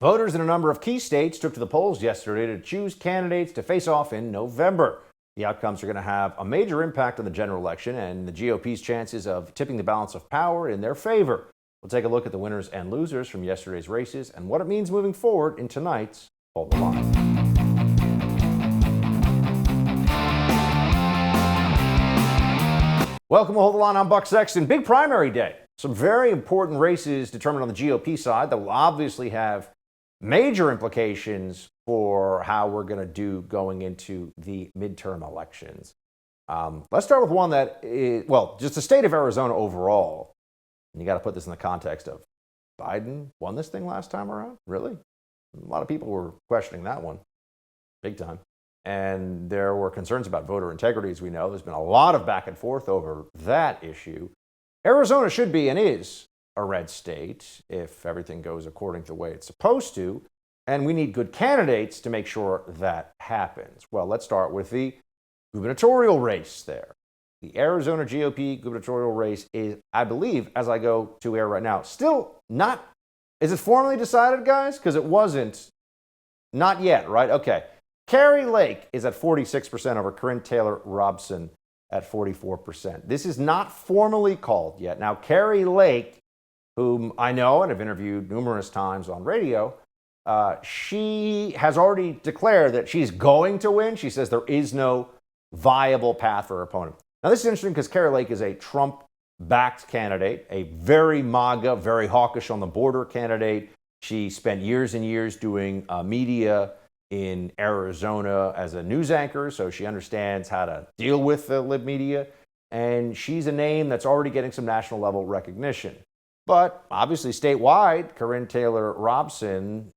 Voters in a number of key states took to the polls yesterday to choose candidates to face off in November. The outcomes are going to have a major impact on the general election and the GOP's chances of tipping the balance of power in their favor. We'll take a look at the winners and losers from yesterday's races and what it means moving forward in tonight's Hold the Line. Welcome to Hold the Line. I'm Buck Sexton. Big primary day. Some very important races determined on the GOP side that will obviously have major implications for how we're going to do going into the midterm elections. Let's start with one that is, just the state of Arizona overall. And you got to put this in the context of Biden won this thing last time around? Really? A lot of people were questioning that one big time. And there were concerns about voter integrity, as we know. There's been a lot of back and forth over that issue. Arizona should be and is a red state if everything goes according to the way it's supposed to. And we need good candidates to make sure that happens. Well, let's start with the gubernatorial race there. The Arizona GOP gubernatorial race is, I believe, as I go to air right now, still not, is it formally decided, guys? Because it wasn't, not yet, right? Okay. Kari Lake is at 46% over Corinne Taylor Robson at 44%. This is not formally called yet. Now, Kari Lake, whom I know and have interviewed numerous times on radio, she has already declared that she's going to win. She says there is no viable path for her opponent. Now, this is interesting because Kari Lake is a Trump-backed candidate, a very MAGA, very hawkish on the border candidate. She spent years and years doing media in Arizona as a news anchor, so she understands how to deal with the lib media. And she's a name that's already getting some national level recognition. But obviously statewide, Corinne Taylor Robson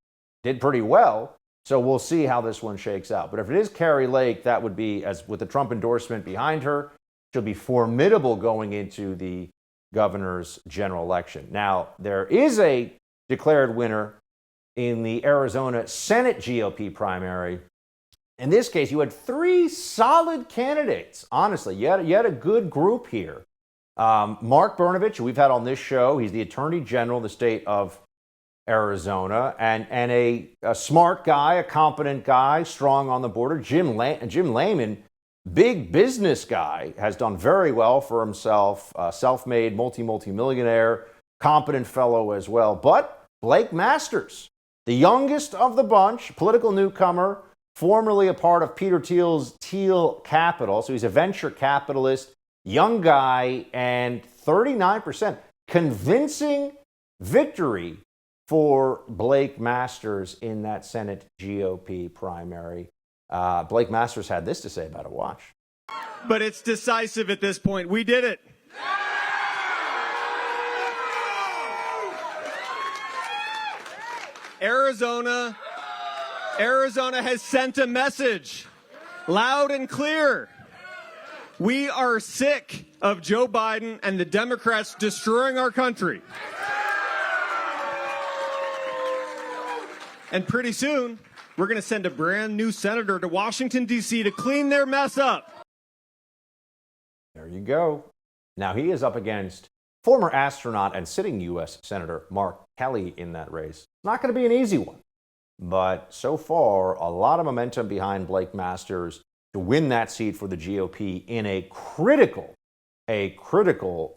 did pretty well. So we'll see how this one shakes out. But if it is Kari Lake, that would be, as with the Trump endorsement behind her, she'll be formidable going into the governor's general election. Now, there is a declared winner in the Arizona Senate GOP primary. In this case, you had three solid candidates. Honestly, you had a good group here. Mark Brnovich, who we've had on this show, he's the Attorney General of the state of Arizona, and a smart guy, a competent guy, strong on the border. Jim Layman, big business guy, has done very well for himself, self-made, multi-millionaire, competent fellow as well. But Blake Masters, the youngest of the bunch, political newcomer, formerly a part of Peter Thiel's Thiel Capital, so he's a venture capitalist, young guy, and 39%. Convincing victory for Blake Masters in that Senate GOP primary. Blake Masters had this to say about it. Watch. But it's decisive at this point. We did it. Arizona has sent a message loud and clear. We are sick of Joe Biden and the Democrats destroying our country. And pretty soon, we're going to send a brand new senator to Washington, D.C. to clean their mess up. There you go. Now, he is up against former astronaut and sitting U.S. Senator Mark Kelly in that race. It's not going to be an easy one. But so far, a lot of momentum behind Blake Masters to win that seat for the GOP in a critical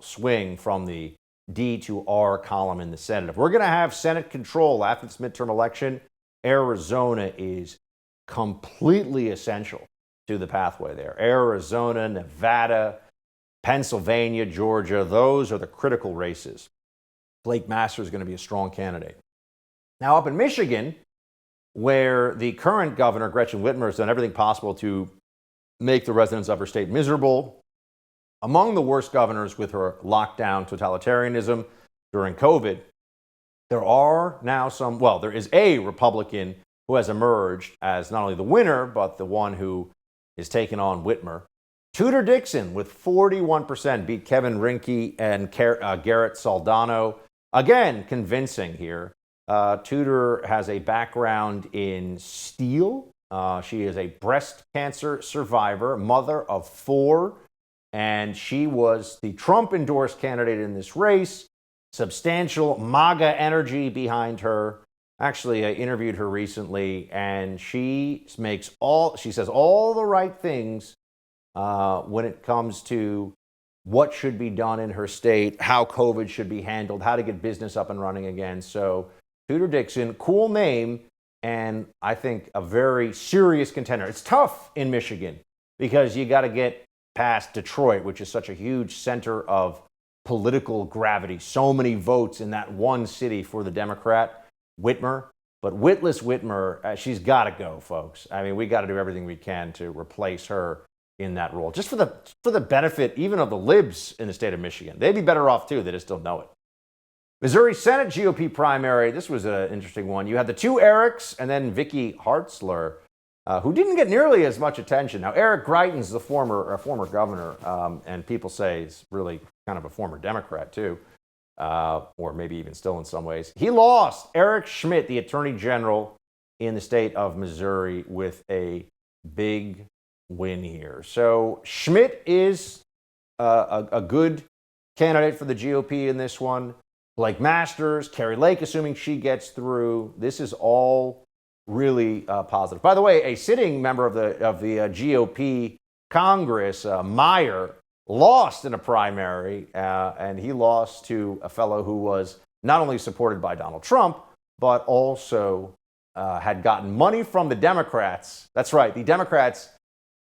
swing from the D to R column in the Senate. If we're going to have Senate control after this midterm election, Arizona is completely essential to the pathway there. Arizona, Nevada, Pennsylvania, Georgia, those are the critical races. Blake Masters is going to be a strong candidate. Now, up in Michigan, where the current governor, Gretchen Whitmer, has done everything possible to make the residents of her state miserable, among the worst governors with her lockdown totalitarianism during COVID, there is a Republican who has emerged as not only the winner, but the one who is taking on Whitmer. Tudor Dixon with 41% beat Kevin Rinke and Garrett Soldano. Again, convincing here. Tudor has a background in steel. She is a breast cancer survivor, mother of 4, and she was the Trump-endorsed candidate in this race. Substantial MAGA energy behind her. Actually, I interviewed her recently, and she says all the right things when it comes to what should be done in her state, how COVID should be handled, how to get business up and running again. So Tudor Dixon, cool name, and I think a very serious contender. It's tough in Michigan because you got to get past Detroit, which is such a huge center of political gravity. So many votes in that one city for the Democrat, Whitmer. But witless Whitmer, she's got to go, folks. I mean, we got to do everything we can to replace her in that role, just for the benefit even of the libs in the state of Michigan. They'd be better off too. They just don't know it. Missouri Senate GOP primary. This was an interesting one. You had the two Erics and then Vicky Hartzler, who didn't get nearly as much attention. Now, Eric Greitens, the former governor, and people say he's really kind of a former Democrat too, or maybe even still in some ways. He lost. Eric Schmidt, the attorney general in the state of Missouri, with a big win here. So Schmidt is a good candidate for the GOP in this one. Blake Masters, Carrie Lake, assuming she gets through. This is all really positive. By the way, a sitting member of the GOP Congress, Meyer, lost in a primary, and he lost to a fellow who was not only supported by Donald Trump, but also had gotten money from the Democrats. That's right, the Democrats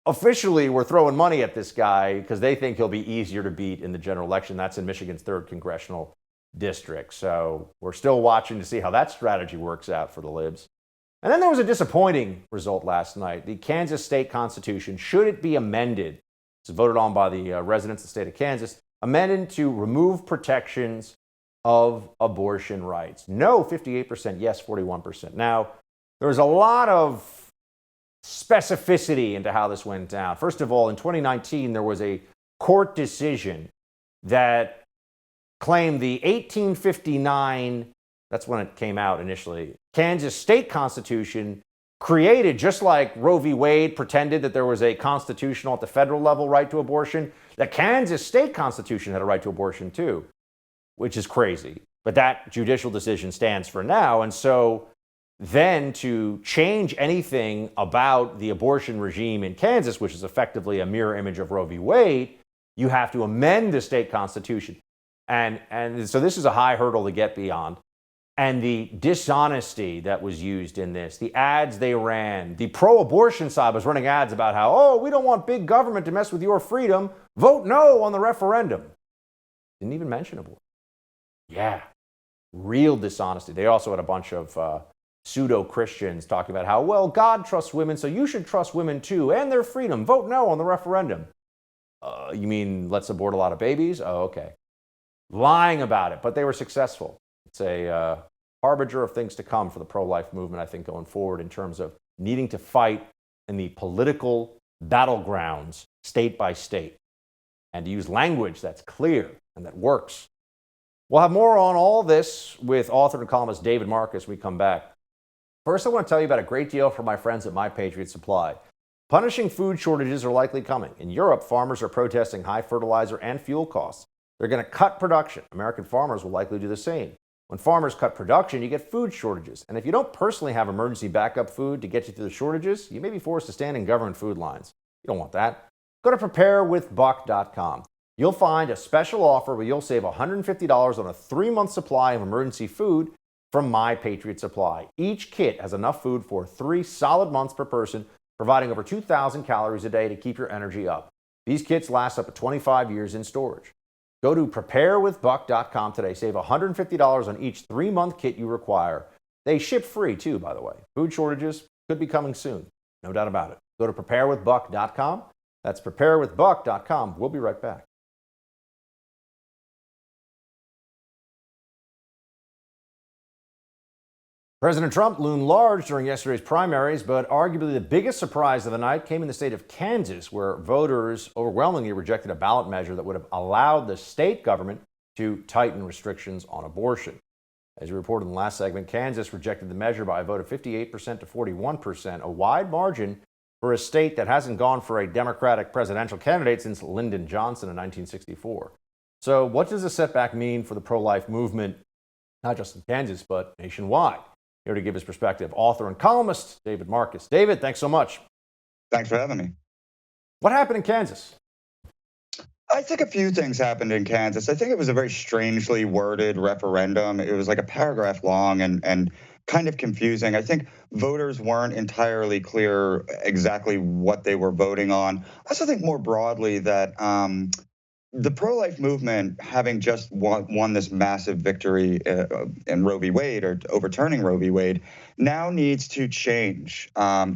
officially were throwing money at this guy because they think he'll be easier to beat in the general election. That's in Michigan's 3rd congressional district. So we're still watching to see how that strategy works out for the libs. And then there was a disappointing result last night. The Kansas state constitution, should it be amended, it's voted on by the residents of the state of Kansas, amended to remove protections of abortion rights. No, 58%, yes, 41%. Now, there's a lot of specificity into how this went down. First of all, in 2019, there was a court decision that claimed the 1859, that's when it came out initially, Kansas state constitution created, just like Roe v. Wade pretended that there was a constitutional at the federal level right to abortion, the Kansas state constitution had a right to abortion too, which is crazy. But that judicial decision stands for now. And so then to change anything about the abortion regime in Kansas, which is effectively a mirror image of Roe v. Wade, you have to amend the state constitution. And so this is a high hurdle to get beyond. And the dishonesty that was used in this, the ads they ran, the pro-abortion side was running ads about how, oh, we don't want big government to mess with your freedom. Vote no on the referendum. Didn't even mention abortion. Yeah, real dishonesty. They also had a bunch of pseudo-Christians talking about how, well, God trusts women, so you should trust women too, and their freedom. Vote no on the referendum. You mean let's abort a lot of babies? Oh, okay. Lying about it, but they were successful. It's a harbinger of things to come for the pro-life movement, I think, going forward in terms of needing to fight in the political battlegrounds, state by state, and to use language that's clear and that works. We'll have more on all this with author and columnist David Marcus when we come back. First, I want to tell you about a great deal from my friends at My Patriot Supply. Punishing food shortages are likely coming. In Europe, farmers are protesting high fertilizer and fuel costs. They're going to cut production. American farmers will likely do the same. When farmers cut production, you get food shortages. And if you don't personally have emergency backup food to get you through the shortages, you may be forced to stand in government food lines. You don't want that. Go to preparewithbuck.com. You'll find a special offer where you'll save $150 on a 3-month supply of emergency food from My Patriot Supply. Each kit has enough food for 3 solid months per person, providing over 2,000 calories a day to keep your energy up. These kits last up to 25 years in storage. Go to preparewithbuck.com today. Save $150 on each 3-month kit you require. They ship free too, by the way. Food shortages could be coming soon. No doubt about it. Go to preparewithbuck.com. That's preparewithbuck.com. We'll be right back. President Trump loomed large during yesterday's primaries, but arguably the biggest surprise of the night came in the state of Kansas, where voters overwhelmingly rejected a ballot measure that would have allowed the state government to tighten restrictions on abortion. As we reported in the last segment, Kansas rejected the measure by a vote of 58% to 41%, a wide margin for a state that hasn't gone for a Democratic presidential candidate since Lyndon Johnson in 1964. So what does the setback mean for the pro-life movement, not just in Kansas, but nationwide? here to give his perspective. Author and columnist David Marcus. David, thanks so much. Thanks for having me. What happened in Kansas? I think a few things happened in Kansas. I think it was a very strangely worded referendum. It was like a paragraph long and kind of confusing. I think voters weren't entirely clear exactly what they were voting on. I also think more broadly that the pro-life movement, having just won this massive victory in Roe v. Wade, or overturning Roe v. Wade, now needs to change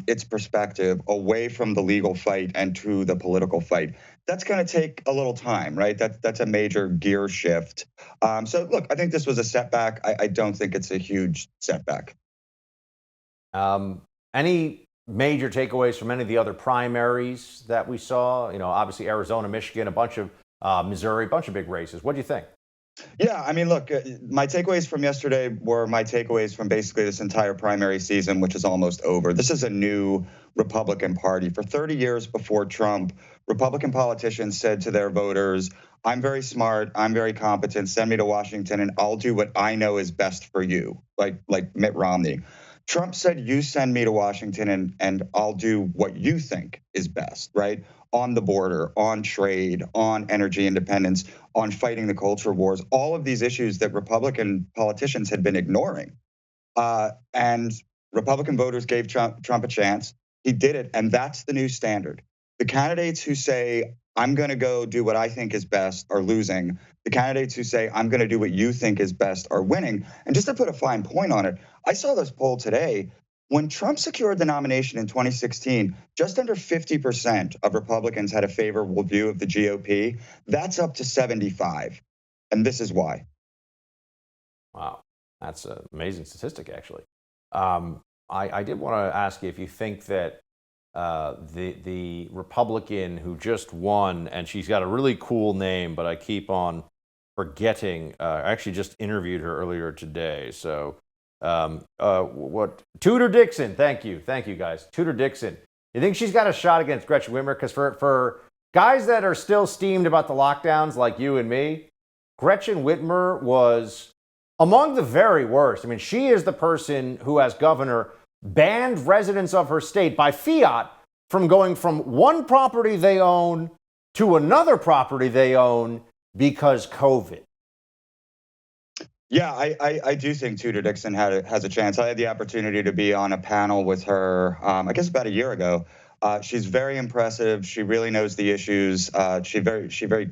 its perspective away from the legal fight and to the political fight. That's going to take a little time, right? That's a major gear shift. So look, I think this was a setback. I don't think it's a huge setback. Any major takeaways from any of the other primaries that we saw? You know, obviously Arizona, Michigan, a bunch of Missouri, a bunch of big races. What do you think? Yeah, I mean, look, my takeaways from yesterday were my takeaways from basically this entire primary season, which is almost over. This is a new Republican Party. For 30 years before Trump, Republican politicians said to their voters, I'm very smart, I'm very competent, send me to Washington and I'll do what I know is best for you, like Mitt Romney. Trump said, you send me to Washington and I'll do what you think is best, right? On the border, on trade, on energy independence, on fighting the culture wars, all of these issues that Republican politicians had been ignoring. And Republican voters gave Trump a chance. He did it, and that's the new standard. The candidates who say, I'm going to go do what I think is best are losing. The candidates who say, I'm going to do what you think is best are winning. And just to put a fine point on it, I saw this poll today. When Trump secured the nomination in 2016, just under 50% of Republicans had a favorable view of the GOP. That's up to 75. And this is why. Wow, that's an amazing statistic, actually. I did want to ask you if you think that the Republican who just won, and she's got a really cool name, but I keep on forgetting. I actually just interviewed her earlier today. So Tudor Dixon. Thank you guys. Tudor Dixon. You think she's got a shot against Gretchen Whitmer? Because for guys that are still steamed about the lockdowns like you and me, Gretchen Whitmer was among the very worst. I mean, she is the person who, as governor, banned residents of her state by fiat from going from one property they own to another property they own because COVID. Yeah, I do think Tudor Dixon has a chance. I had the opportunity to be on a panel with her, I guess about a year ago. She's very impressive. She really knows the issues. She very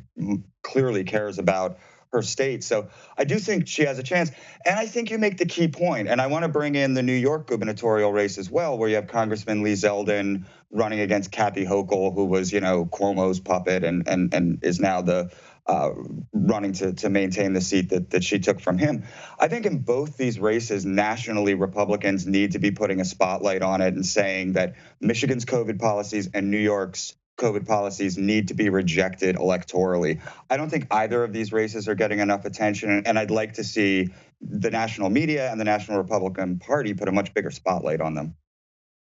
clearly cares about her state. So I do think she has a chance. And I think you make the key point. And I want to bring in the New York gubernatorial race as well, where you have Congressman Lee Zeldin running against Kathy Hochul, who was, Cuomo's puppet and is now the running to maintain the seat that she took from him. I think in both these races, nationally, Republicans need to be putting a spotlight on it and saying that Michigan's COVID policies and New York's COVID policies need to be rejected electorally. I don't think either of these races are getting enough attention, and I'd like to see the national media and the National Republican Party put a much bigger spotlight on them.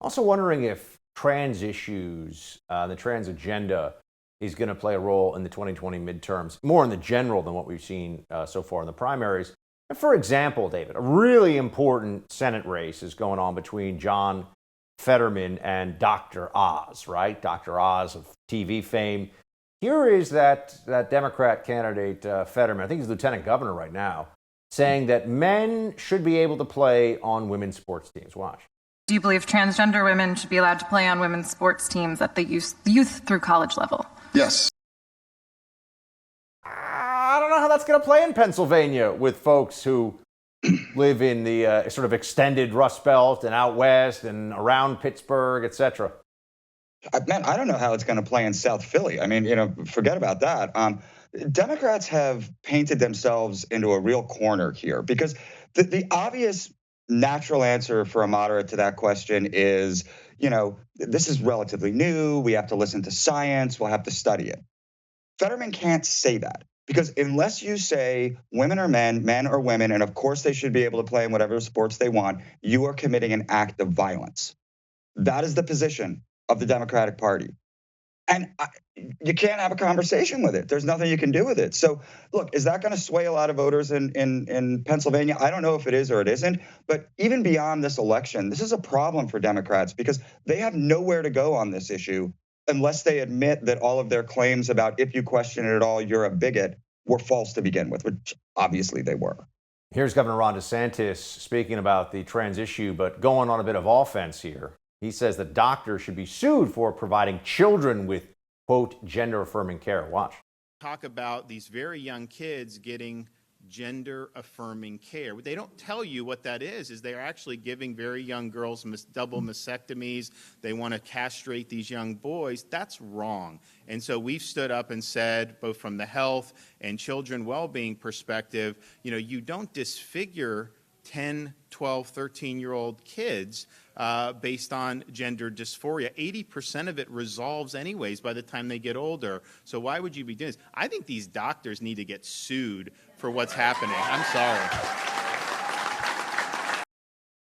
Also wondering if trans issues, the trans agenda, is going to play a role in the 2020 midterms, more in the general than what we've seen so far in the primaries. And for example, David, a really important Senate race is going on between John Fetterman and Dr. Oz, right? Dr. Oz of TV fame. Here is that Democrat candidate, Fetterman, I think he's lieutenant governor right now, saying that men should be able to play on women's sports teams. Watch. Do you believe transgender women should be allowed to play on women's sports teams at the youth through college level? Yes. I don't know how that's going to play in Pennsylvania with folks who live in the sort of extended Rust Belt and out west and around Pittsburgh, et cetera. Man, I don't know how it's going to play in South Philly. I mean, forget about that. Democrats have painted themselves into a real corner here because the obvious natural answer for a moderate to that question is, this is relatively new. We have to listen to science. We'll have to study it. Fetterman can't say that because unless you say women are men, men are women, and of course they should be able to play in whatever sports they want, you are committing an act of violence. That is the position of the Democratic Party. And you can't have a conversation with it. There's nothing you can do with it. So, look, is that going to sway a lot of voters in Pennsylvania? I don't know if it is or it isn't. But even beyond this election, this is a problem for Democrats because they have nowhere to go on this issue unless they admit that all of their claims about if you question it at all, you're a bigot, were false to begin with, which obviously they were. Here's Governor Ron DeSantis speaking about the trans issue, but going on a bit of offense here. He says that doctors should be sued for providing children with, quote, gender-affirming care. Watch. Talk about these very young kids getting gender-affirming care. What they don't tell you what that is they're actually giving very young girls double mastectomies. They want to castrate these young boys. That's wrong. And so we've stood up and said, both from the health and children well-being perspective, you don't disfigure 10, 12, 13-year-old kids based on gender dysphoria. 80% of it resolves anyways by the time they get older. So why would you be doing this? I think these doctors need to get sued for what's happening. I'm sorry.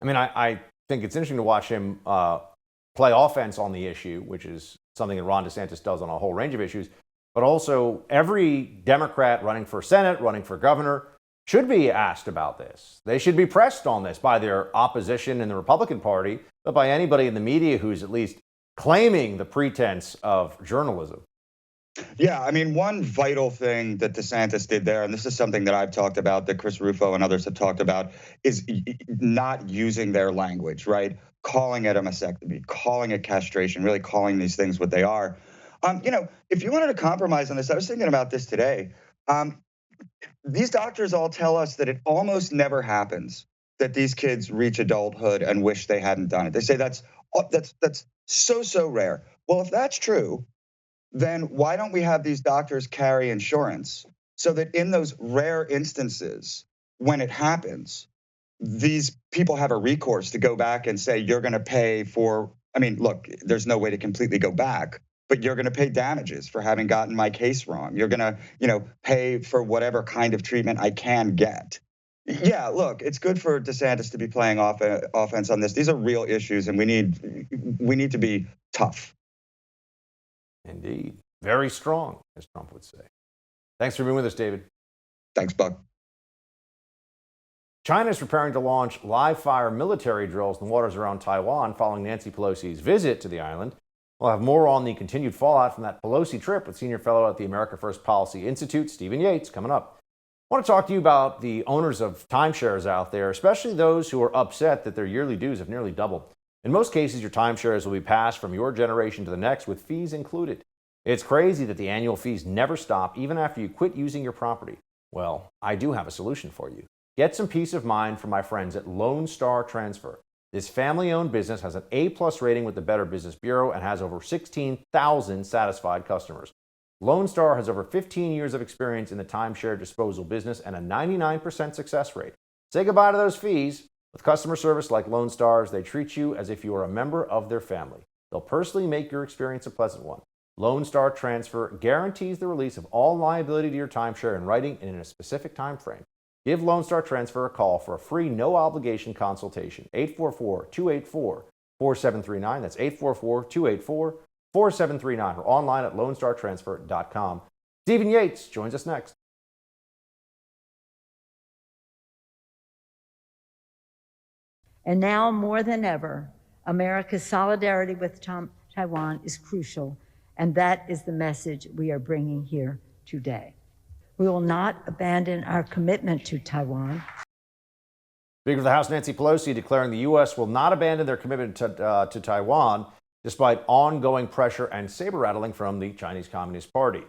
I mean, I think it's interesting to watch him play offense on the issue, which is something that Ron DeSantis does on a whole range of issues. But also, every Democrat running for Senate, running for governor, should be asked about this. They should be pressed on this by their opposition in the Republican Party, but by anybody in the media who's at least claiming the pretense of journalism. Yeah, I mean, one vital thing that DeSantis did there, and this is something that I've talked about, that Chris Rufo and others have talked about, is not using their language, right? Calling it a mastectomy, calling it castration, really calling these things what they are. If you wanted to compromise on this, I was thinking about this today. These doctors all tell us that it almost never happens that these kids reach adulthood and wish they hadn't done it. They say that's so rare. Well, if that's true, then why don't we have these doctors carry insurance so that in those rare instances when it happens, these people have a recourse to go back and say, you're going to pay for, look, there's no way to completely go back, but you're going to pay damages for having gotten my case wrong. You're going to, pay for whatever kind of treatment I can get. Yeah, look, it's good for DeSantis to be playing offense on this. These are real issues, and we need to be tough. Indeed. Very strong, as Trump would say. Thanks for being with us, David. Thanks, Buck. China is preparing to launch live-fire military drills in the waters around Taiwan following Nancy Pelosi's visit to the island. We'll have more on the continued fallout from that Pelosi trip with senior fellow at the America First Policy Institute, Steve Yates, coming up. I want to talk to you about the owners of timeshares out there, especially those who are upset that their yearly dues have nearly doubled. In most cases, your timeshares will be passed from your generation to the next with fees included. It's crazy that the annual fees never stop even after you quit using your property. Well, I do have a solution for you. Get some peace of mind from my friends at Lone Star Transfer. This family-owned business has an A+ rating with the Better Business Bureau and has over 16,000 satisfied customers. Lone Star has over 15 years of experience in the timeshare disposal business and a 99% success rate. Say goodbye to those fees. With customer service like Lone Star's, they treat you as if you are a member of their family. They'll personally make your experience a pleasant one. Lone Star Transfer guarantees the release of all liability to your timeshare in writing and in a specific time frame. Give Lone Star Transfer a call for a free no-obligation consultation. 844-284-4739. That's 844-284-4739 or online at lonestartransfer.com. Steve Yates joins us next. And now more than ever, America's solidarity with Taiwan is crucial, and that is the message we are bringing here today. We will not abandon our commitment to Taiwan. Speaker of the House Nancy Pelosi declaring the U.S. will not abandon their commitment to Taiwan despite ongoing pressure and saber-rattling from the Chinese Communist Party.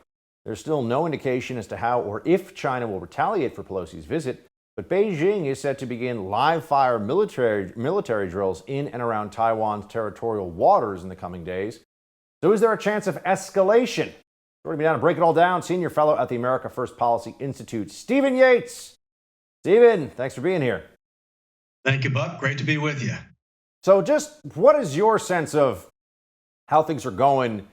There's still no indication as to how or if China will retaliate for Pelosi's visit, but Beijing is set to begin live-fire military drills in and around Taiwan's territorial waters in the coming days. So is there a chance of escalation? Joining me now to break it all down, senior fellow at the America First Policy Institute, Steve Yates. Stephen, thanks for being here. Thank you, Buck. Great to be with you. So just what is your sense of how things are going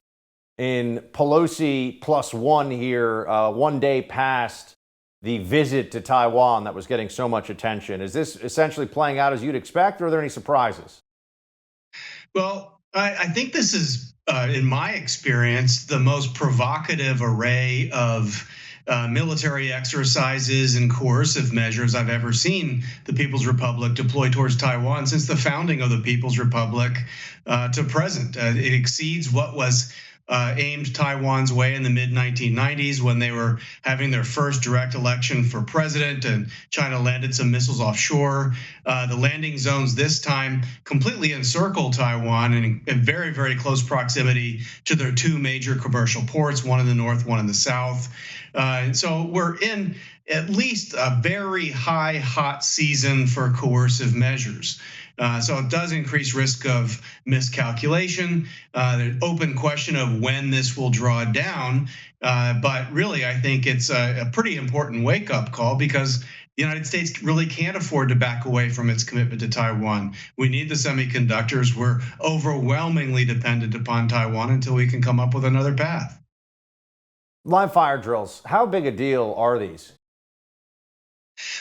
in Pelosi +1 here, 1 day past the visit to Taiwan that was getting so much attention? Is this essentially playing out as you'd expect, or are there any surprises? Well, I think this is, in my experience, the most provocative array of military exercises and coercive measures I've ever seen the People's Republic deploy towards Taiwan since the founding of the People's Republic to present. It exceeds what was aimed Taiwan's way in the mid-1990s when they were having their first direct election for president and China landed some missiles offshore. The landing zones this time completely encircle Taiwan in very, very close proximity to their two major commercial ports, one in the north, one in the south. So we're in at least a very high hot season for coercive measures. So it does increase risk of miscalculation. The open question of when this will draw down. But really, I think it's a pretty important wake-up call because the United States really can't afford to back away from its commitment to Taiwan. We need the semiconductors. We're overwhelmingly dependent upon Taiwan until we can come up with another path. Live fire drills, how big a deal are these?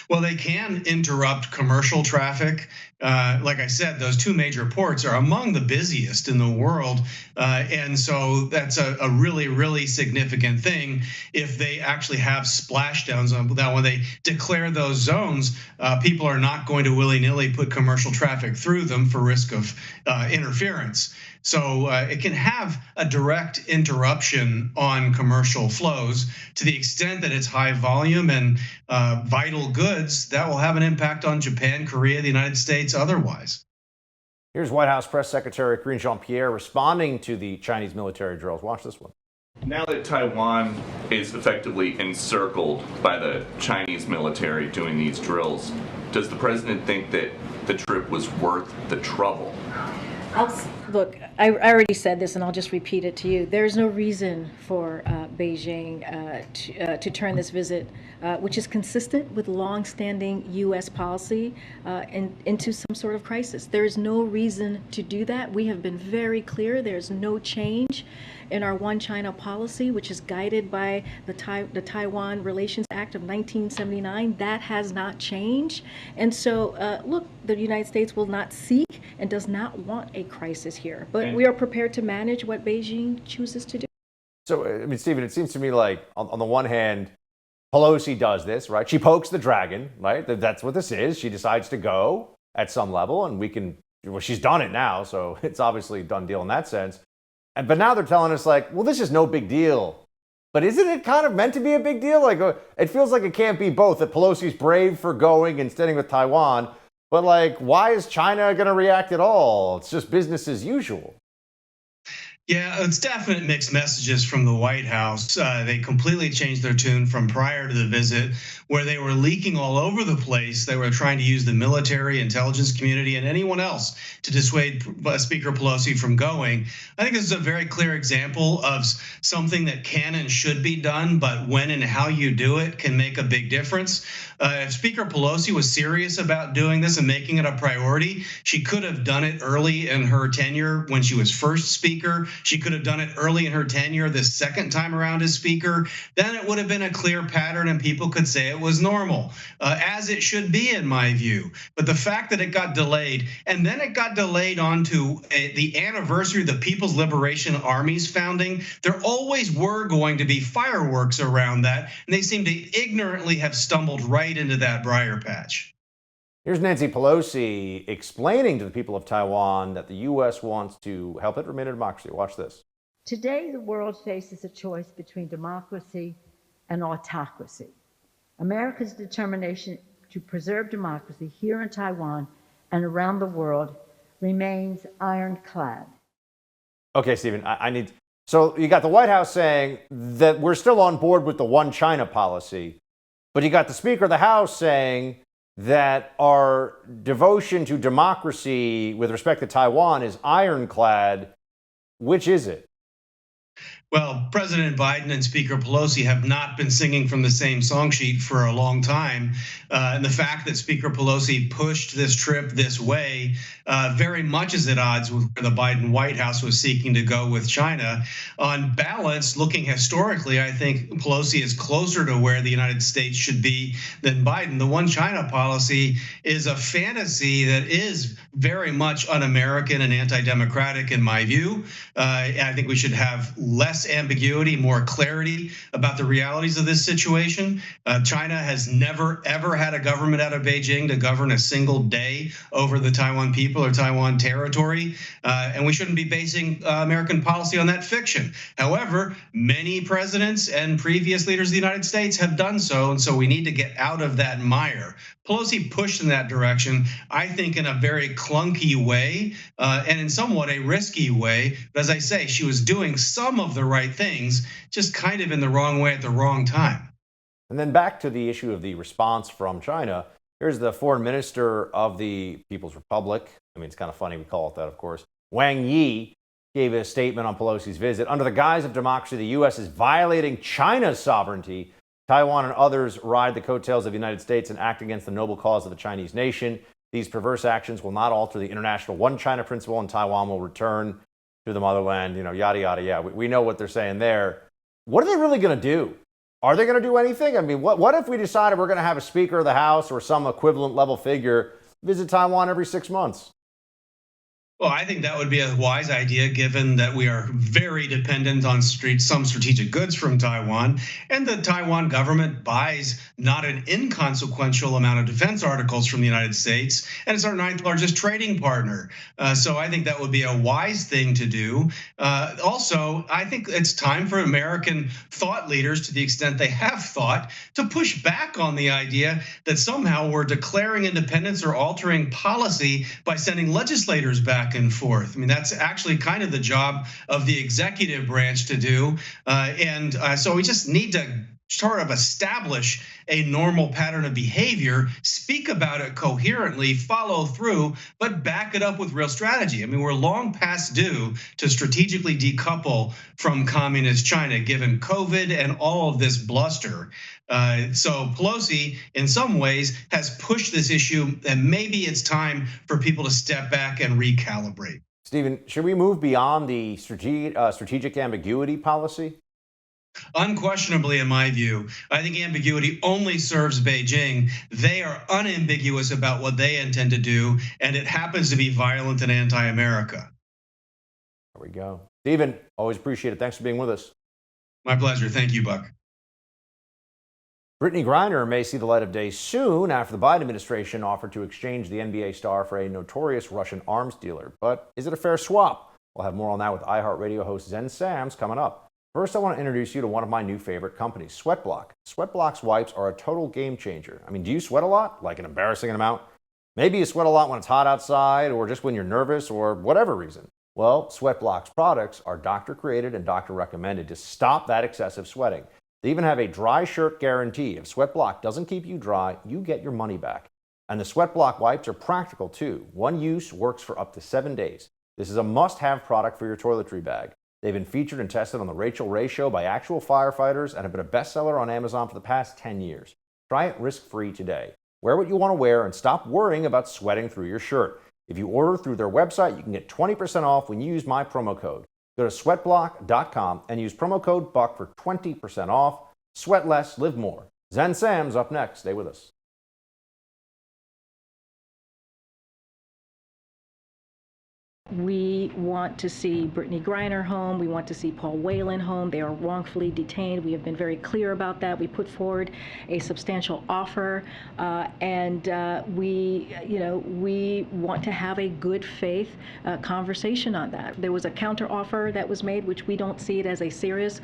Well, they can interrupt commercial traffic. Like I said, those two major ports are among the busiest in the world. And so that's a really, really significant thing if they actually have splashdowns on that. When they declare those zones, people are not going to willy-nilly put commercial traffic through them for risk of interference. So it can have a direct interruption on commercial flows to the extent that it's high volume and vital goods. That will have an impact on Japan, Korea, the United States, otherwise. Here's White House Press Secretary Karine Jean-Pierre responding to the Chinese military drills. Watch this one. Now that Taiwan is effectively encircled by the Chinese military doing these drills, does the president think that the trip was worth the trouble? Look, I already said this, and I'll just repeat it to you. There's no reason for Beijing to turn this visit, which is consistent with longstanding U.S. policy, into some sort of crisis. There is no reason to do that. We have been very clear. There's no change in our One China policy, which is guided by the Taiwan Relations Act of 1979. That has not changed. And so, look, the United States will not seek and does not want a crisis here. But we are prepared to manage what Beijing chooses to do. So, I mean, Stephen, it seems to me like on the one hand, Pelosi does this, right? She pokes the dragon, right? That's what this is. She decides to go at some level, and well, she's done it now, so it's obviously a done deal in that sense. But now they're telling us like, well, this is no big deal. But isn't it kind of meant to be a big deal? Like, it feels like it can't be both, that Pelosi's brave for going and standing with Taiwan, but like, why is China going to react at all? It's just business as usual. Yeah, it's definite mixed messages from the White House. They completely changed their tune from prior to the visit, where they were leaking all over the place. They were trying to use the military, intelligence community, and anyone else to dissuade Speaker Pelosi from going. I think this is a very clear example of something that can and should be done, but when and how you do it can make a big difference. If Speaker Pelosi was serious about doing this and making it a priority, she could have done it early in her tenure when she was first speaker. She could have done it early in her tenure the second time around as speaker. Then it would have been a clear pattern and people could say it was normal, as it should be in my view. But the fact that it got delayed, and then it got delayed onto the anniversary of the People's Liberation Army's founding, there always were going to be fireworks around that, and they seem to ignorantly have stumbled right into that briar patch. Here's Nancy Pelosi explaining to the people of Taiwan that the U.S. wants to help it remain a democracy. Watch this. Today, the world faces a choice between democracy and autocracy. America's determination to preserve democracy here in Taiwan and around the world remains ironclad. Okay, Stephen, I need... So you got the White House saying that we're still on board with the One China policy, but you got the Speaker of the House saying that our devotion to democracy with respect to Taiwan is ironclad. Which is it? Well, President Biden and Speaker Pelosi have not been singing from the same song sheet for a long time. And the fact that Speaker Pelosi pushed this trip this way very much is at odds with where the Biden White House was seeking to go with China. On balance, looking historically, I think Pelosi is closer to where the United States should be than Biden. The one China policy is a fantasy that is very much un-American and anti-democratic in my view. I think we should have less ambiguity, more clarity about the realities of this situation. China has never, ever had a government out of Beijing to govern a single day over the Taiwan people or Taiwan territory. And we shouldn't be basing American policy on that fiction. However, many presidents and previous leaders of the United States have done so. And so we need to get out of that mire. Pelosi pushed in that direction, I think, in a very clunky way and in somewhat a risky way. But as I say, she was doing some of the right things, just kind of in the wrong way at the wrong time. And then back to the issue of the response from China. Here's the foreign minister of the People's Republic. I mean, it's kind of funny we call it that, of course. Wang Yi gave a statement on Pelosi's visit. Under the guise of democracy, the U.S. is violating China's sovereignty. Taiwan and others ride the coattails of the United States and act against the noble cause of the Chinese nation. These perverse actions will not alter the international one China principle, and Taiwan will return to the motherland, yada, yada, yeah. We know what they're saying there. What are they really going to do? Are they going to do anything? I mean, what if we decided we're going to have a Speaker of the House or some equivalent level figure visit Taiwan every 6 months? Well, I think that would be a wise idea, given that we are very dependent on some strategic goods from Taiwan, and the Taiwan government buys not an inconsequential amount of defense articles from the United States, and it's our 9th largest trading partner. So I think that would be a wise thing to do. Also, I think it's time for American thought leaders, to the extent they have thought, to push back on the idea that somehow we're declaring independence or altering policy by sending legislators back and forth. I mean, that's actually kind of the job of the executive branch to do. So we just need to sort of establish a normal pattern of behavior, speak about it coherently, follow through, but back it up with real strategy. I mean, we're long past due to strategically decouple from communist China, given COVID and all of this bluster. So Pelosi, in some ways, has pushed this issue, and maybe it's time for people to step back and recalibrate. Stephen, should we move beyond the strategic ambiguity policy? Unquestionably, in my view, I think ambiguity only serves Beijing. They are unambiguous about what they intend to do, and it happens to be violent and anti-America. There we go. Stephen, always appreciate it. Thanks for being with us. My pleasure. Thank you, Buck. Brittney Griner may see the light of day soon after the Biden administration offered to exchange the NBA star for a notorious Russian arms dealer. But is it a fair swap? We'll have more on that with iHeartRadio host Zen Sams coming up. First, I want to introduce you to one of my new favorite companies, Sweatblock. Sweatblock's wipes are a total game changer. I mean, do you sweat a lot? Like an embarrassing amount? Maybe you sweat a lot when it's hot outside or just when you're nervous or whatever reason. Well, Sweatblock's products are doctor-created and doctor-recommended to stop that excessive sweating. They even have a dry shirt guarantee. If Sweatblock doesn't keep you dry, you get your money back. And the Sweatblock wipes are practical too. One use works for up to 7 days. This is a must-have product for your toiletry bag. They've been featured and tested on the Rachel Ray Show by actual firefighters and have been a bestseller on Amazon for the past 10 years. Try it risk-free today. Wear what you want to wear and stop worrying about sweating through your shirt. If you order through their website, you can get 20% off when you use my promo code. Go to sweatblock.com and use promo code BUCK for 20% off. Sweat less, live more. Zen Sam's up next. Stay with us. We want to see Brittney Griner home. We want to see Paul Whelan home. They are wrongfully detained. We have been very clear about that. We put forward a substantial offer, and we want to have a good faith conversation on that. There was a counter offer that was made, which we don't see it as a serious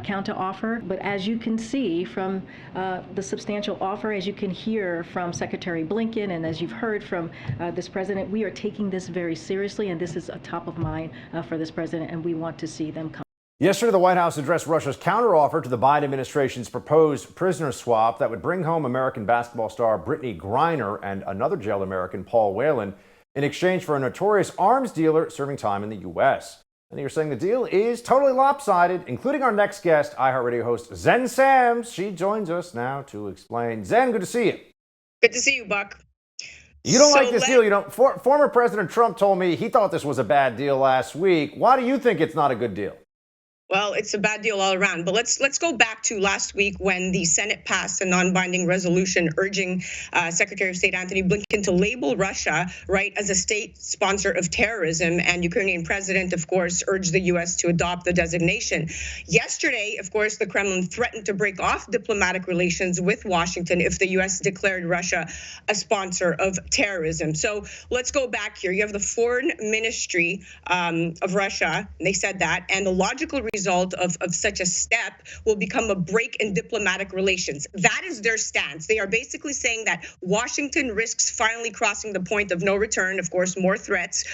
counter offer. But as you can see from the substantial offer, as you can hear from Secretary Blinken, and as you've heard from this president, we are taking this very seriously, and this is a top of mind for this president, and we want to see them come. Yesterday, the White House addressed Russia's counteroffer to the Biden administration's proposed prisoner swap that would bring home American basketball star Brittney Griner and another jailed American, Paul Whelan, in exchange for a notorious arms dealer serving time in the U.S. And you're saying the deal is totally lopsided, including our next guest, iHeartRadio host Xen Sams. She joins us now to explain. Zen, good to see you. Good to see you, Buck. You don't like this deal. You don't. Former President Trump told me he thought this was a bad deal last week. Why do you think it's not a good deal? Well, it's a bad deal all around. But let's go back to last week when the Senate passed a non-binding resolution urging Secretary of State Antony Blinken to label Russia, right, as a state sponsor of terrorism. And Ukrainian president, of course, urged the U.S. to adopt the designation. Yesterday, of course, the Kremlin threatened to break off diplomatic relations with Washington if the U.S. declared Russia a sponsor of terrorism. So let's go back here. You have the Foreign Ministry of Russia. And they said that. And the logical result of such a step will become a break in diplomatic relations. That is their stance. They are basically saying that Washington risks finally crossing the point of no return, of course, more threats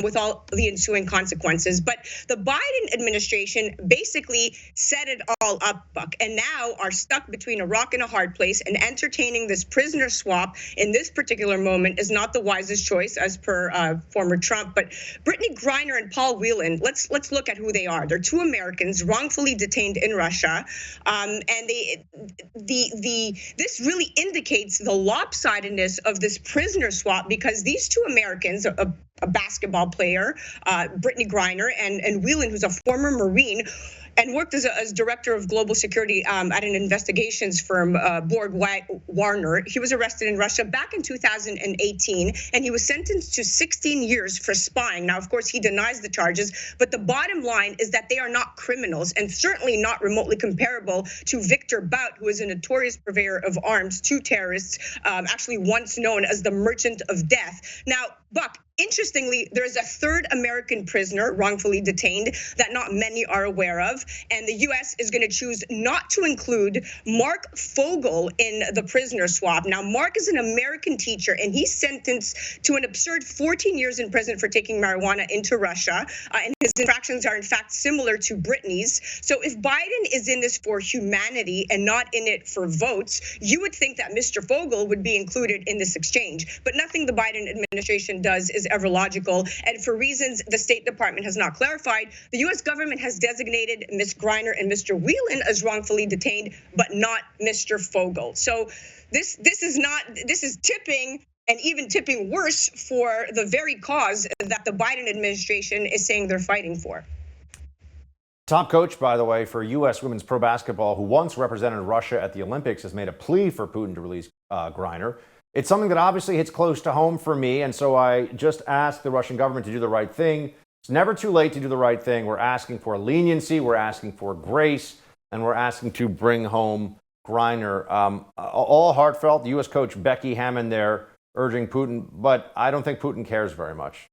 with all the ensuing consequences. But the Biden administration basically set it all up, Buck, and now are stuck between a rock and a hard place, and entertaining this prisoner swap in this particular moment is not the wisest choice, as per former Trump. But Brittney Griner and Paul Whelan, let's look at who they are. They're two Americans wrongfully detained in Russia, and this really indicates the lopsidedness of this prisoner swap, because these two Americans, a basketball player, Brittney Griner, and Whelan, who's a former Marine, and worked as director of global security at an investigations firm, Borg Warner. He was arrested in Russia back in 2018, and he was sentenced to 16 years for spying. Now, of course, he denies the charges, but the bottom line is that they are not criminals, and certainly not remotely comparable to Victor Bout, who is a notorious purveyor of arms to terrorists, actually once known as the Merchant of Death. Now, Buck, interestingly, there's a third American prisoner wrongfully detained that not many are aware of, and the U.S. is going to choose not to include Mark Fogel in the prisoner swap. Now, Mark is an American teacher, and he's sentenced to an absurd 14 years in prison for taking marijuana into Russia, and his infractions are, in fact, similar to Brittney's. So if Biden is in this for humanity and not in it for votes, you would think that Mr. Fogel would be included in this exchange. But nothing the Biden administration does is ever logical, and for reasons the State Department has not clarified, the U.S. government has designated Ms. Griner and Mr. Whelan as wrongfully detained, but not Mr. Fogel. So this is tipping, and even tipping worse, for the very cause that the Biden administration is saying they're fighting for. Top coach, by the way, for U.S. women's pro basketball, who once represented Russia at the Olympics, has made a plea for Putin to release Griner. It's something that obviously hits close to home for me, and so I just asked the Russian government to do the right thing. It's never too late to do the right thing. We're asking for leniency, we're asking for grace, and we're asking to bring home Griner. All heartfelt. The U.S. coach Becky Hammond there urging Putin, but I don't think Putin cares very much.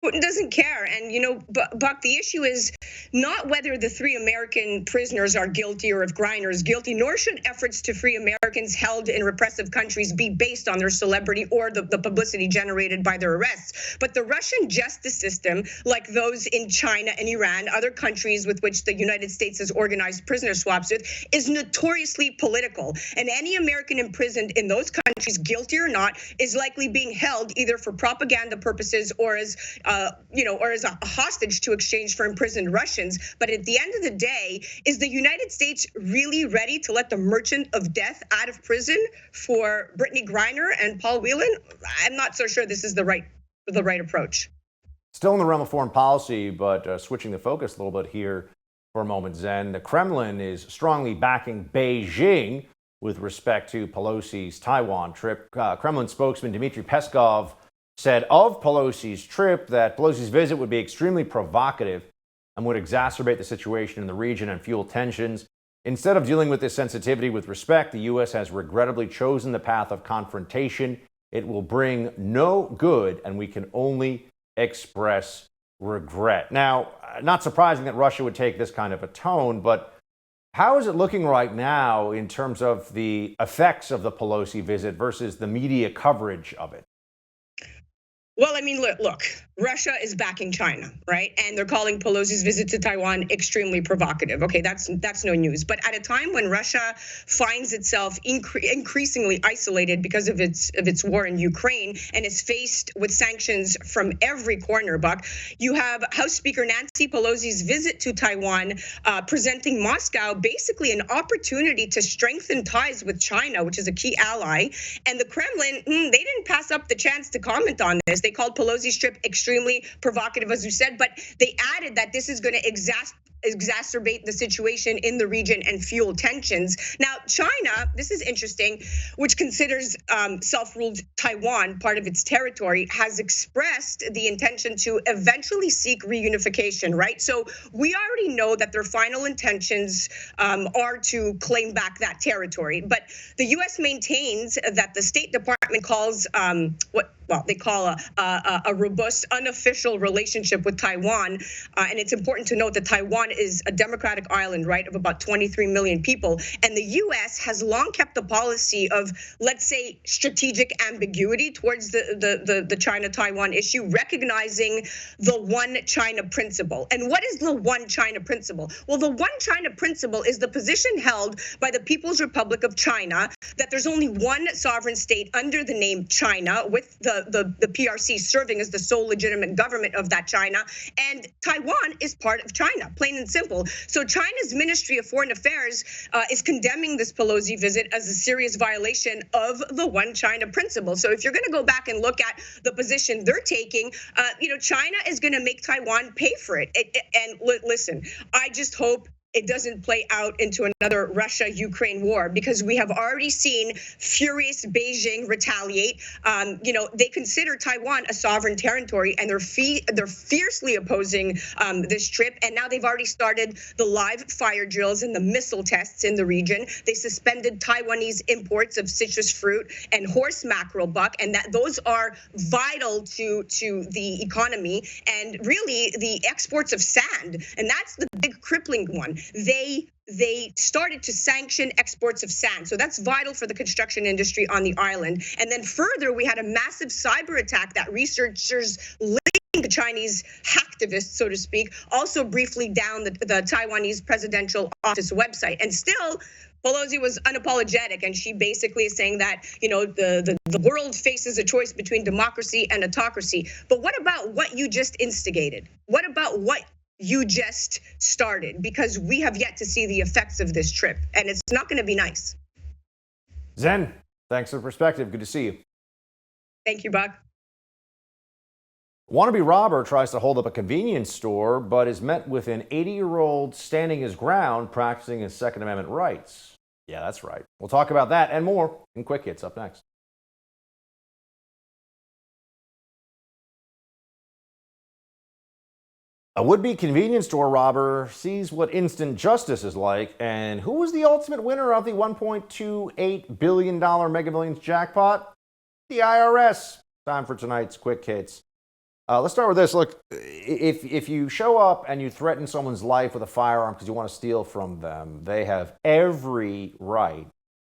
Putin doesn't care. And, Buck, the issue is not whether the three American prisoners are guilty or if Griner is guilty, nor should efforts to free Americans held in repressive countries be based on their celebrity or the publicity generated by their arrests. But the Russian justice system, like those in China and Iran, other countries with which the United States has organized prisoner swaps with, is notoriously political. And any American imprisoned in those countries, guilty or not, is likely being held either for propaganda purposes or as or as a hostage to exchange for imprisoned Russians. But at the end of the day, is the United States really ready to let the Merchant of Death out of prison for Brittney Griner and Paul Whelan? I'm not so sure this is the right approach. Still in the realm of foreign policy, but switching the focus a little bit here for a moment, Zen. The Kremlin is strongly backing Beijing with respect to Pelosi's Taiwan trip. Kremlin spokesman Dmitry Peskov said of Pelosi's trip that Pelosi's visit would be extremely provocative and would exacerbate the situation in the region and fuel tensions. Instead of dealing with this sensitivity with respect, the U.S. has regrettably chosen the path of confrontation. It will bring no good, and we can only express regret. Now, not surprising that Russia would take this kind of a tone, but how is it looking right now in terms of the effects of the Pelosi visit versus the media coverage of it? Well, I mean, look, Russia is backing China, right? And they're calling Pelosi's visit to Taiwan extremely provocative. Okay, that's no news. But at a time when Russia finds itself increasingly isolated because of its war in Ukraine and is faced with sanctions from every corner, Buck, you have House Speaker Nancy Pelosi's visit to Taiwan, presenting Moscow basically an opportunity to strengthen ties with China, which is a key ally. And the Kremlin, they didn't pass up the chance to comment on this. They called Pelosi's trip extremely provocative, as you said, but they added that this is going to exacerbate the situation in the region and fuel tensions. Now, China, this is interesting, which considers self-ruled Taiwan part of its territory, has expressed the intention to eventually seek reunification, right? So we already know that their final intentions are to claim back that territory. But the U.S. maintains that the State Department calls what they call a robust, unofficial relationship with Taiwan. And it's important to note that Taiwan is a democratic island, right, of about 23 million people. And the U.S. has long kept the policy of, let's say, strategic ambiguity towards the China-Taiwan issue, recognizing the one China principle. And what is the one China principle? Well, the one China principle is the position held by the People's Republic of China that there's only one sovereign state under the name China, with the PRC serving as the sole legitimate government of that China, and Taiwan is part of China, plain and simple. So China's Ministry of Foreign Affairs is condemning this Pelosi visit as a serious violation of the one China principle. So if you're going to go back and look at the position they're taking, China is going to make Taiwan pay for it. Listen, I just hope it doesn't play out into another Russia-Ukraine war, because we have already seen furious Beijing retaliate. They consider Taiwan a sovereign territory, and they're fiercely opposing this trip. And now they've already started the live fire drills and the missile tests in the region. They suspended Taiwanese imports of citrus fruit and horse mackerel, Buck, and those are vital to the economy and really the exports of sand. And that's the big crippling one. They started to sanction exports of sand. So that's vital for the construction industry on the island. And then further, we had a massive cyber attack that researchers linked the Chinese hacktivists, so to speak, also briefly down the Taiwanese presidential office website. And still, Pelosi was unapologetic, and she basically is saying that, the world faces a choice between democracy and autocracy. But what about what you just instigated? What about what you just started? Because we have yet to see the effects of this trip, and it's not going to be nice. Zen, thanks for the perspective. Good to see you. Thank you, Buck. Wannabe robber tries to hold up a convenience store, but is met with an 80-year-old standing his ground, practicing his Second Amendment rights. Yeah, that's right. We'll talk about that and more in Quick Hits up next. A would-be convenience store robber sees what instant justice is like, and who was the ultimate winner of the $1.28 billion Mega Millions jackpot? The IRS. Time for tonight's Quick Hits. Let's start with this. Look, if you show up and you threaten someone's life with a firearm because you want to steal from them, they have every right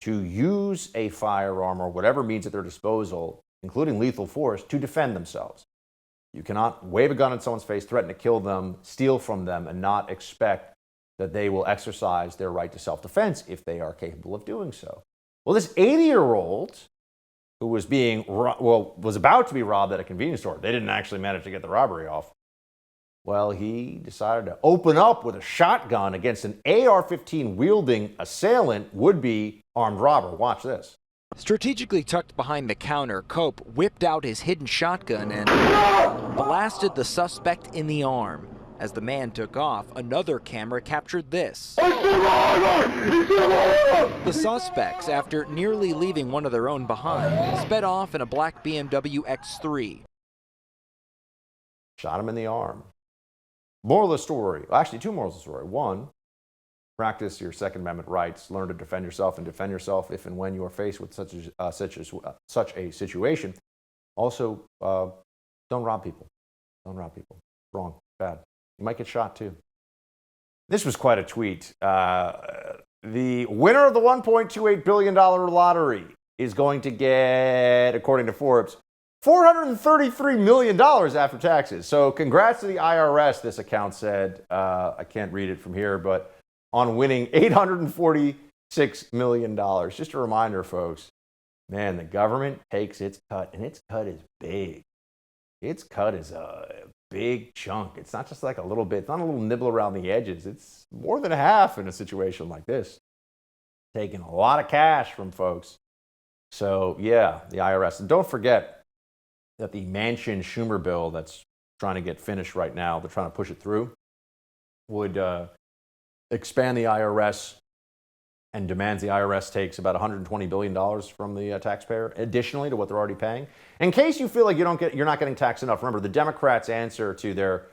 to use a firearm or whatever means at their disposal, including lethal force, to defend themselves. You cannot wave a gun in someone's face, threaten to kill them, steal from them, and not expect that they will exercise their right to self-defense if they are capable of doing so. Well, this 80-year-old who was was about to be robbed at a convenience store. They didn't actually manage to get the robbery off. Well, he decided to open up with a shotgun against an AR-15 wielding assailant, would-be armed robber. Watch this. Strategically tucked behind the counter, Cope whipped out his hidden shotgun and blasted the suspect in the arm. As the man took off, another camera captured this. The suspects, after nearly leaving one of their own behind, sped off in a black BMW X3. Shot him in the arm. Moral of the story, actually two morals of the story. One, practice your Second Amendment rights. Learn to defend yourself and defend yourself if and when you are faced with such a situation. Also, don't rob people. Don't rob people. Wrong. Bad. You might get shot too. This was quite a tweet. The winner of the $1.28 billion lottery is going to get, according to Forbes, $433 million after taxes. So congrats to the IRS, this account said. I can't read it from here, but on winning $846 million. Just a reminder, folks, man, the government takes its cut, and its cut is big. Its cut is a big chunk. It's not just like a little bit. It's not a little nibble around the edges. It's more than half in a situation like this. Taking a lot of cash from folks. So, yeah, the IRS. And don't forget that the Manchin-Schumer bill that's trying to get finished right now, they're trying to push it through, would expand the IRS and demands the IRS takes about $120 billion from the taxpayer, additionally to what they're already paying. In case you feel like you're not getting taxed enough, remember, the Democrats' answer to their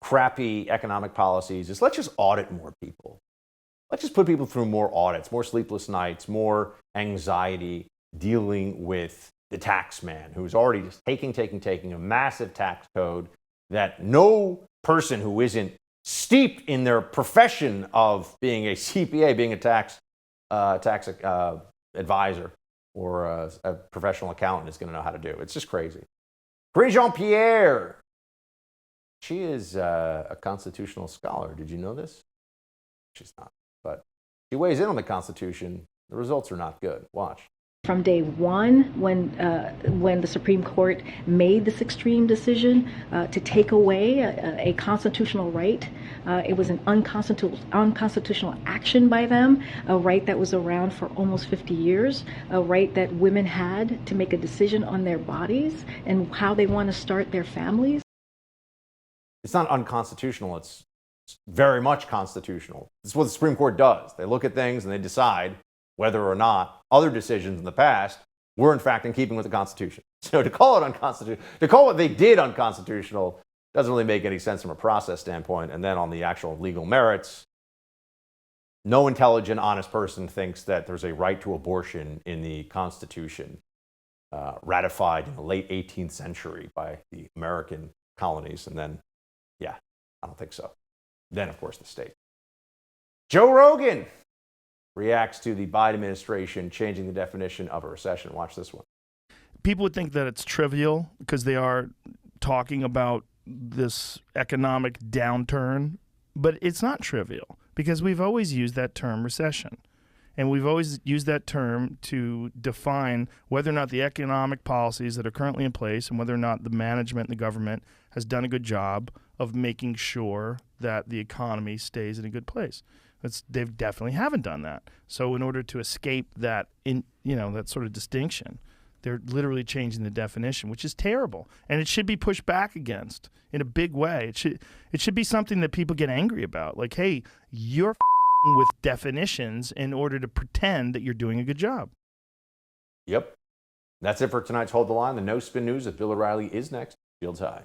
crappy economic policies is let's just audit more people. Let's just put people through more audits, more sleepless nights, more anxiety dealing with the tax man who's already just taking a massive tax code that no person who isn't steeped in their profession of being a CPA, being a tax advisor or a professional accountant is going to know how to do. It's just crazy. Karine Jean-Pierre, she is a constitutional scholar. Did you know this? She's not, but she weighs in on the Constitution. The results are not good. Watch. From day one, when the Supreme Court made this extreme decision to take away a constitutional right, it was an unconstitutional action by them, a right that was around for almost 50 years, a right that women had to make a decision on their bodies and how they want to start their families. It's not unconstitutional. It's very much constitutional. This is what the Supreme Court does. They look at things and they decide whether or not other decisions in the past were in fact in keeping with the Constitution. So to call it unconstitutional, to call what they did unconstitutional doesn't really make any sense from a process standpoint. And then on the actual legal merits, no intelligent, honest person thinks that there's a right to abortion in the Constitution ratified in the late 18th century by the American colonies. And then, yeah, I don't think so. Then, of course, the state. Joe Rogan reacts to the Biden administration changing the definition of a recession. Watch this one. People would think that it's trivial because they are talking about this economic downturn, but it's not trivial because we've always used that term recession. And we've always used that term to define whether or not the economic policies that are currently in place and whether or not the management and the government has done a good job of making sure that the economy stays in a good place. They definitely haven't done that. So in order to escape that, that sort of distinction, they're literally changing the definition, which is terrible, and it should be pushed back against in a big way. It should be something that people get angry about. Like, hey, you're with definitions in order to pretend that you're doing a good job. Yep. That's it for tonight's Hold the Line. The No Spin News with Bill O'Reilly is next. Fields High.